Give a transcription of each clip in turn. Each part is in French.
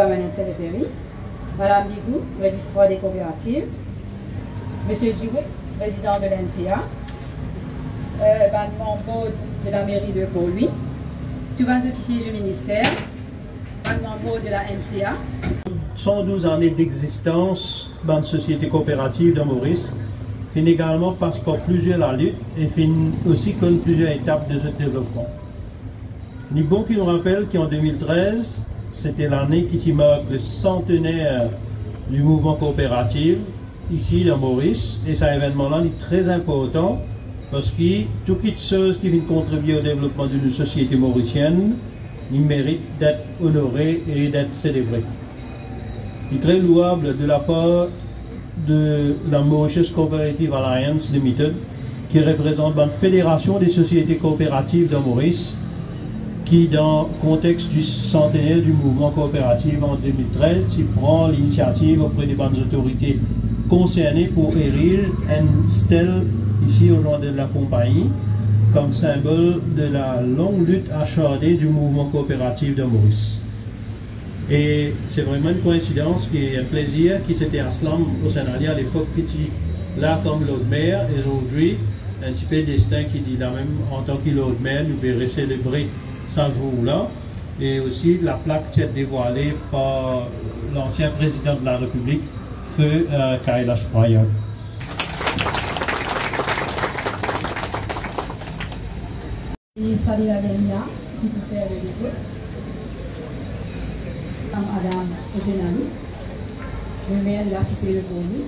Permanent Secretary, Madame Digou, registraire des coopératives, Monsieur Djibout, président de l'NCA, membre de la mairie de Port-Louis, tous les officiers du ministère, membre de la NCA. 112 années d'existence dans la société coopérative de Maurice, qui également passe par plusieurs la lutte et finit aussi comme plusieurs étapes de ce développement. Il est bon qu'il nous rappelle qu'en 2013, c'était l'année qui marque le centenaire du mouvement coopératif ici dans Maurice, et cet événement-là est très important parce que toutes choses qui viennent contribuer au développement d'une société mauricienne, il mérite d'être honoré et d'être célébré. Il est très louable de la part de la Mauritius Cooperative Alliance Limited, qui représente la fédération des sociétés coopératives de Maurice, qui, dans le contexte du centenaire du mouvement coopératif en 2013, prend l'initiative auprès des bonnes autorités concernées pour ériger une stèle ici au jardin de la compagnie, comme symbole de la longue lutte acharnée du mouvement coopératif de Maurice. Et c'est vraiment une coïncidence qui est un plaisir qui s'était Aslam au Sénégal à l'époque qui était là comme l'autre maire, et aujourd'hui un petit peu destin qui dit là même en tant que l'autre maire nous verrons célébrer ce jour-là, et aussi la plaque qui est dévoilée par l'ancien président de la République, Feu Kailash Prayag. Ministre de la Denia, qui peut faire le début. Adam Ozenali, le maire de la cité de Port-Louis.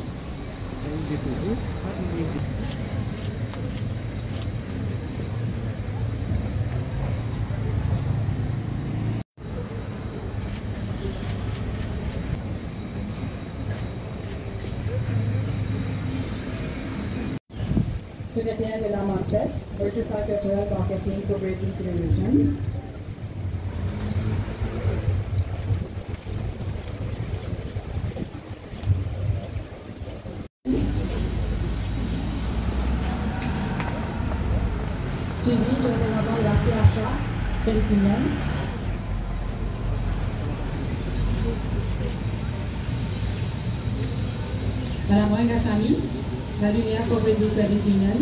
Secrétaire de la MAMSEF, Register Cultural Marketing Cooperative Federation. Suivi du représentant de la CHA philippine. Madame Wenga Sami, la lumière Coopérative Credit Union.